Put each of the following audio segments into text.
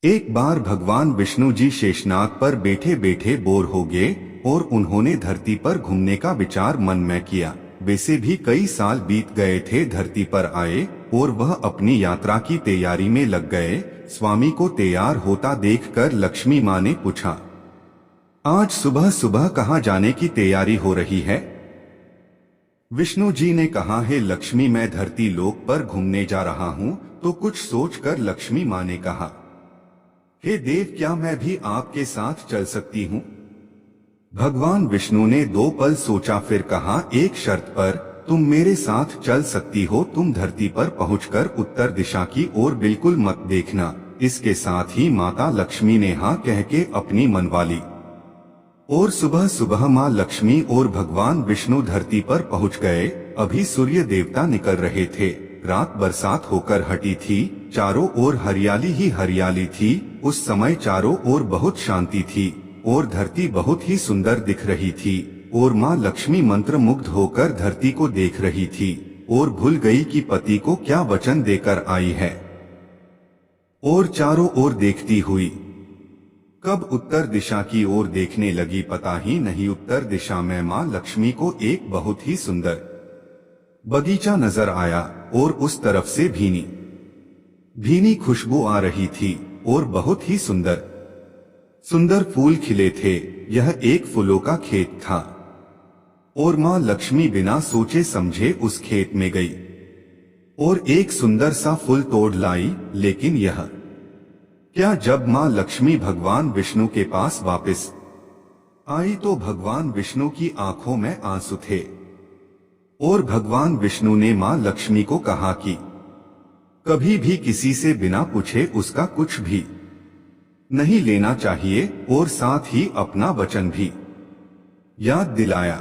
एक बार भगवान विष्णु जी शेषनाग पर बैठे बैठे बोर हो गए और उन्होंने धरती पर घूमने का विचार मन में किया। वैसे भी कई साल बीत गए थे धरती पर आए और वह अपनी यात्रा की तैयारी में लग गए। स्वामी को तैयार होता देखकर लक्ष्मी माँ ने पूछा, आज सुबह सुबह कहाँ जाने की तैयारी हो रही है? विष्णु जी ने कहा, है लक्ष्मी, मैं धरती लोक पर घूमने जा रहा हूँ। तो कुछ सोचकर लक्ष्मी माँ ने कहा, हे देव, क्या मैं भी आपके साथ चल सकती हूँ? भगवान विष्णु ने 2 पल सोचा, फिर कहा, एक शर्त पर तुम मेरे साथ चल सकती हो। तुम धरती पर पहुंचकर उत्तर दिशा की ओर बिल्कुल मत देखना। इसके साथ ही माता लक्ष्मी ने हाँ कह के अपनी मनवा ली। और सुबह सुबह माँ लक्ष्मी और भगवान विष्णु धरती पर पहुंच गए। अभी सूर्य देवता निकल रहे थे। रात बरसात होकर हटी थी। चारों ओर हरियाली ही हरियाली थी। उस समय चारों ओर बहुत शांति थी और धरती बहुत ही सुंदर दिख रही थी। और माँ लक्ष्मी मंत्र मुग्ध होकर धरती को देख रही थी और भूल गई कि पति को क्या वचन देकर आई है। और चारों ओर देखती हुई कब उत्तर दिशा की ओर देखने लगी पता ही नहीं। उत्तर दिशा में माँ लक्ष्मी को एक बहुत ही सुंदर बगीचा नजर आया और उस तरफ से भीनी भीनी खुशबू आ रही थी और बहुत ही सुंदर सुंदर फूल खिले थे। यह एक फूलों का खेत था और माँ लक्ष्मी बिना सोचे समझे उस खेत में गई और एक सुंदर सा फूल तोड़ लाई। लेकिन यह क्या, जब माँ लक्ष्मी भगवान विष्णु के पास वापस आई तो भगवान विष्णु की आंखों में आंसू थे। और भगवान विष्णु ने माँ लक्ष्मी को कहा कि कभी भी किसी से बिना पूछे उसका कुछ भी नहीं लेना चाहिए और साथ ही अपना वचन भी याद दिलाया।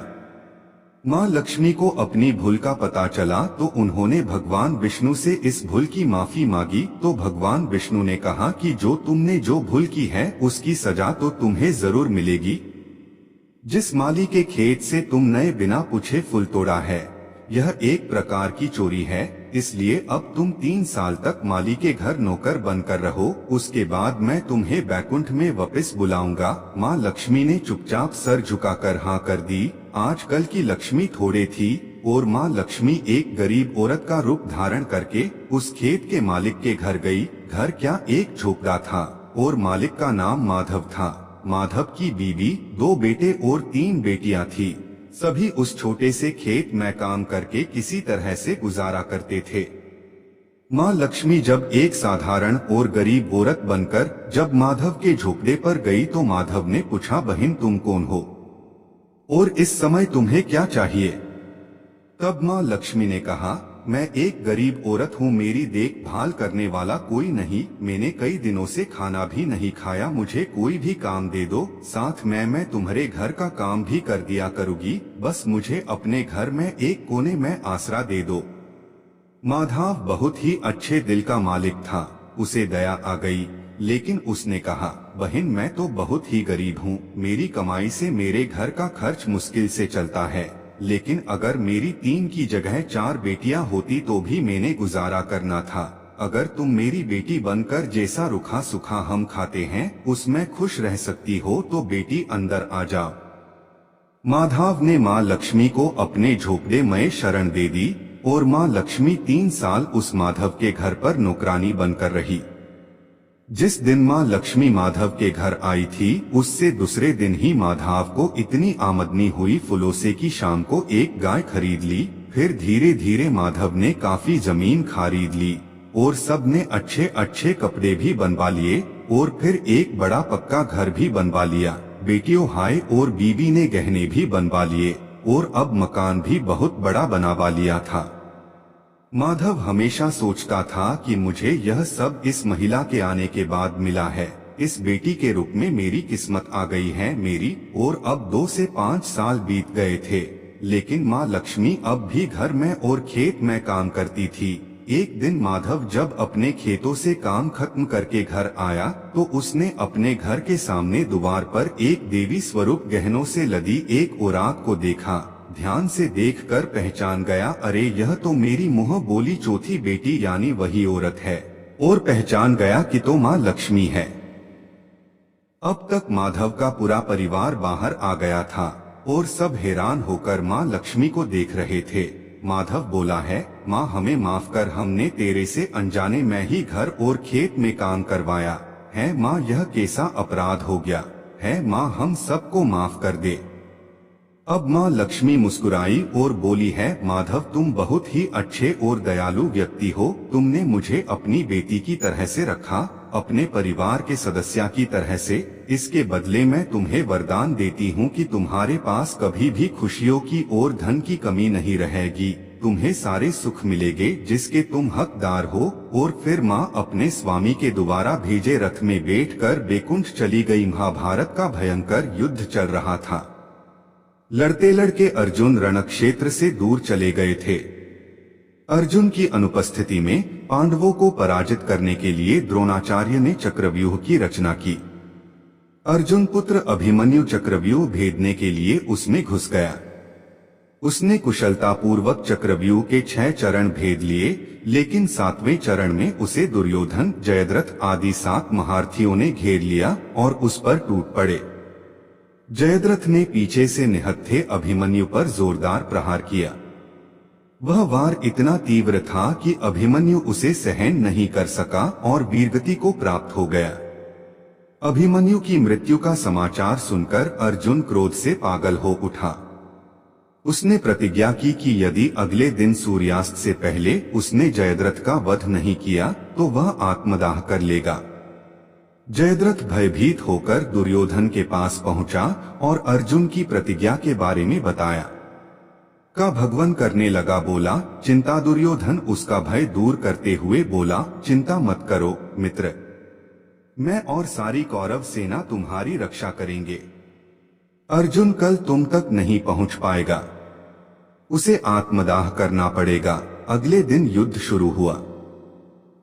माँ लक्ष्मी को अपनी भूल का पता चला तो उन्होंने भगवान विष्णु से इस भूल की माफी मांगी। तो भगवान विष्णु ने कहा कि जो तुमने जो भूल की है उसकी सजा तो तुम्हें जरूर मिलेगी। जिस माली के खेत से तुमने बिना पूछे फूल तोड़ा है, यह एक प्रकार की चोरी है। इसलिए अब तुम 3 साल तक माली के घर नौकर बनकर रहो। उसके बाद मैं तुम्हें बैकुंठ में वापस बुलाऊंगा। माँ लक्ष्मी ने चुपचाप सर झुकाकर हाँ कर दी। आजकल की लक्ष्मी थोड़े थी और माँ लक्ष्मी एक गरीब औरत का रूप धारण करके उस खेत के मालिक के घर गई। घर क्या, एक झोपड़ा था और मालिक का नाम माधव था। माधव की बीवी, 2 बेटे और 3 बेटियां थी। सभी उस छोटे से खेत में काम करके किसी तरह से गुजारा करते थे। माँ लक्ष्मी जब एक साधारण और गरीब औरत बनकर जब माधव के झोपड़े पर गई तो माधव ने पूछा, बहन तुम कौन हो और इस समय तुम्हें क्या चाहिए? तब माँ लक्ष्मी ने कहा, मैं एक गरीब औरत हूँ, मेरी देखभाल करने वाला कोई नहीं। मैंने कई दिनों से खाना भी नहीं खाया। मुझे कोई भी काम दे दो, साथ में मैं तुम्हारे घर का काम भी कर दिया करूँगी। बस मुझे अपने घर में एक कोने में आसरा दे दो। माधव बहुत ही अच्छे दिल का मालिक था। उसे दया आ गई, लेकिन उसने कहा, बहन मैं तो बहुत ही गरीब हूँ। मेरी कमाई से मेरे घर का खर्च मुश्किल से चलता है। लेकिन अगर मेरी 3 की जगह 4 बेटियां होती तो भी मैंने गुजारा करना था। अगर तुम मेरी बेटी बनकर जैसा रूखा सूखा हम खाते हैं उसमें खुश रह सकती हो तो बेटी अंदर आ जाओ। माधव ने माँ लक्ष्मी को अपने झोपड़े में शरण दे दी और माँ लक्ष्मी 3 साल उस माधव के घर पर नौकरानी बनकर रही। जिस दिन माँ लक्ष्मी माधव के घर आई थी उससे दूसरे दिन ही माधव को इतनी आमदनी हुई फूलों से कि शाम को एक गाय खरीद ली। फिर धीरे धीरे माधव ने काफी जमीन खरीद ली और सब ने अच्छे अच्छे कपड़े भी बनवा लिए और फिर एक बड़ा पक्का घर भी बनवा लिया। बेटियों हाय और बीबी ने गहने भी बनवा लिए और अब मकान भी बहुत बड़ा बनवा लिया था। माधव हमेशा सोचता था कि मुझे यह सब इस महिला के आने के बाद मिला है। इस बेटी के रूप में मेरी किस्मत आ गई है मेरी। और अब 2 से 5 साल बीत गए थे, लेकिन माँ लक्ष्मी अब भी घर में और खेत में काम करती थी। एक दिन माधव जब अपने खेतों से काम खत्म करके घर आया तो उसने अपने घर के सामने द्वार पर एक देवी स्वरूप गहनों से लदी एक औरत को देखा। ध्यान से देखकर पहचान गया, अरे यह तो मेरी मुँह बोली चौथी बेटी यानी वही औरत है और पहचान गया कि तो माँ लक्ष्मी है। अब तक माधव का पूरा परिवार बाहर आ गया था और सब हैरान होकर माँ लक्ष्मी को देख रहे थे। माधव बोला है, माँ हमें माफ कर, हमने तेरे से अनजाने में ही घर और खेत में काम करवाया है। माँ यह कैसा अपराध हो गया है, माँ हम सबको माफ कर दे। अब माँ लक्ष्मी मुस्कुराई और बोली है, माधव तुम बहुत ही अच्छे और दयालु व्यक्ति हो। तुमने मुझे अपनी बेटी की तरह से रखा, अपने परिवार के सदस्य की तरह से। इसके बदले मैं तुम्हें वरदान देती हूँ कि तुम्हारे पास कभी भी खुशियों की और धन की कमी नहीं रहेगी। तुम्हें सारे सुख मिलेंगे जिसके तुम हकदार हो। और फिर माँ अपने स्वामी के द्वारा भेजे रथ में बैठकर बैकुंठ चली गई। महाभारत का भयंकर युद्ध चल रहा था। लड़ते लड़के अर्जुन रणक्षेत्र से दूर चले गए थे। अर्जुन की अनुपस्थिति में पांडवों को पराजित करने के लिए द्रोणाचार्य ने चक्रव्यूह की रचना की। अर्जुन पुत्र अभिमन्यु चक्रव्यूह भेदने के लिए उसमें घुस गया। उसने कुशलतापूर्वक चक्रव्यूह के 6 चरण भेद लिए, लेकिन 7वें चरण में उसे दुर्योधन, जयद्रथ आदि 7 महारथियों ने घेर लिया और उस पर टूट पड़े। जयद्रथ ने पीछे से निहत्थे अभिमन्यु पर जोरदार प्रहार किया। वह वार इतना तीव्र था कि अभिमन्यु उसे सहन नहीं कर सका और वीरगति को प्राप्त हो गया। अभिमन्यु की मृत्यु का समाचार सुनकर अर्जुन क्रोध से पागल हो उठा। उसने प्रतिज्ञा की कि यदि अगले दिन सूर्यास्त से पहले उसने जयद्रथ का वध नहीं किया तो वह आत्मदाह कर लेगा। जयद्रथ भयभीत होकर दुर्योधन के पास पहुंचा और अर्जुन की प्रतिज्ञा के बारे में बताया। का भगवन करने लगा, बोला चिंता। दुर्योधन उसका भय दूर करते हुए बोला, चिंता मत करो मित्र, मैं और सारी कौरव सेना तुम्हारी रक्षा करेंगे। अर्जुन कल तुम तक नहीं पहुंच पाएगा, उसे आत्मदाह करना पड़ेगा। अगले दिन युद्ध शुरू हुआ।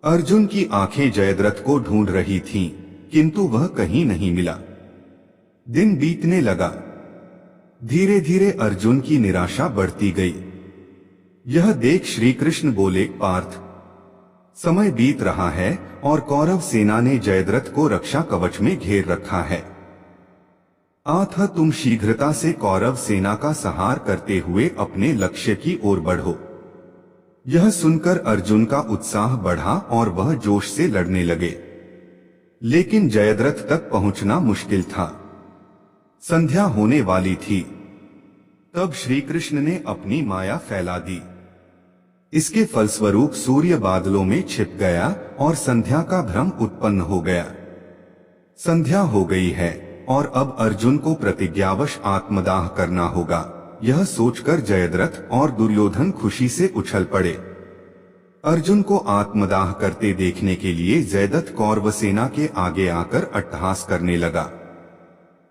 अर्जुन की आंखें जयद्रथ को ढूंढ रही थीं, किंतु वह कहीं नहीं मिला। दिन बीतने लगा। धीरे धीरे अर्जुन की निराशा बढ़ती गई। यह देख श्री कृष्ण बोले, पार्थ समय बीत रहा है और कौरव सेना ने जयद्रथ को रक्षा कवच में घेर रखा है। अतः तुम शीघ्रता से कौरव सेना का संहार करते हुए अपने लक्ष्य की ओर बढ़ो। यह सुनकर अर्जुन का उत्साह बढ़ा और वह जोश से लड़ने लगे, लेकिन जयद्रथ तक पहुंचना मुश्किल था। संध्या होने वाली थी। तब श्री कृष्ण ने अपनी माया फैला दी। इसके फलस्वरूप सूर्य बादलों में छिप गया और संध्या का भ्रम उत्पन्न हो गया। संध्या हो गई है और अब अर्जुन को प्रतिज्ञावश आत्मदाह करना होगा। यह सोचकर जयद्रथ और दुर्योधन खुशी से उछल पड़े। अर्जुन को आत्मदाह करते देखने के लिए जयद्रथ कौरव सेना के आगे आकर अट्टहास करने लगा।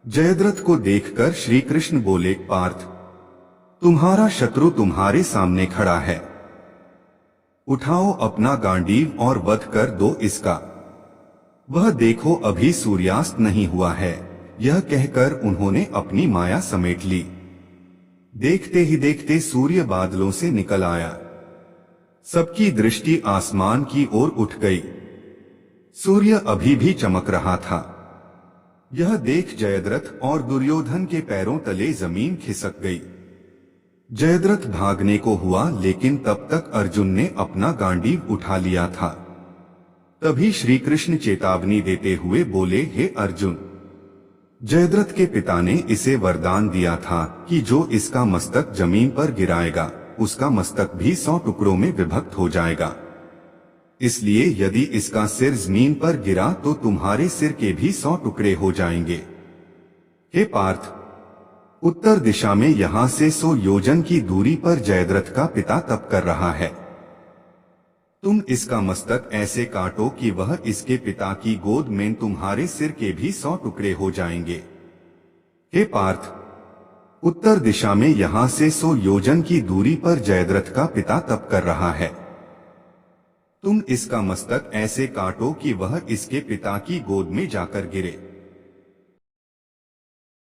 जयद्रथ को देखकर श्री कृष्ण बोले, पार्थ तुम्हारा शत्रु तुम्हारे सामने खड़ा है, उठाओ अपना गांडीव और वध कर दो इसका। वह देखो अभी सूर्यास्त नहीं हुआ है। यह कहकर उन्होंने अपनी माया समेट ली। देखते ही देखते सूर्य बादलों से निकल आया। सबकी दृष्टि आसमान की ओर उठ गई। सूर्य अभी भी चमक रहा था। यह देख जयद्रथ और दुर्योधन के पैरों तले जमीन खिसक गई। जयद्रथ भागने को हुआ, लेकिन तब तक अर्जुन ने अपना गांडीव उठा लिया था। तभी श्री कृष्ण चेतावनी देते हुए बोले, हे अर्जुन, जयद्रथ के पिता ने इसे वरदान दिया था कि जो इसका मस्तक जमीन पर गिराएगा उसका मस्तक भी 100 टुकड़ों में विभक्त हो जाएगा। इसलिए यदि इसका सिर जमीन पर गिरा तो तुम्हारे सिर के भी 100 टुकड़े हो जाएंगे। हे पार्थ, उत्तर दिशा में यहाँ से 100 योजन की दूरी पर जयद्रथ का पिता तप कर रहा है। तुम इसका मस्तक ऐसे काटो कि वह इसके पिता की गोद में तुम्हारे सिर के भी 100 टुकड़े हो जाएंगे। हे पार्थ, उत्तर दिशा में यहाँ से 100 योजन की दूरी पर जयद्रथ का पिता तप कर रहा है। तुम इसका मस्तक ऐसे काटो कि वह इसके पिता की गोद में जाकर गिरे।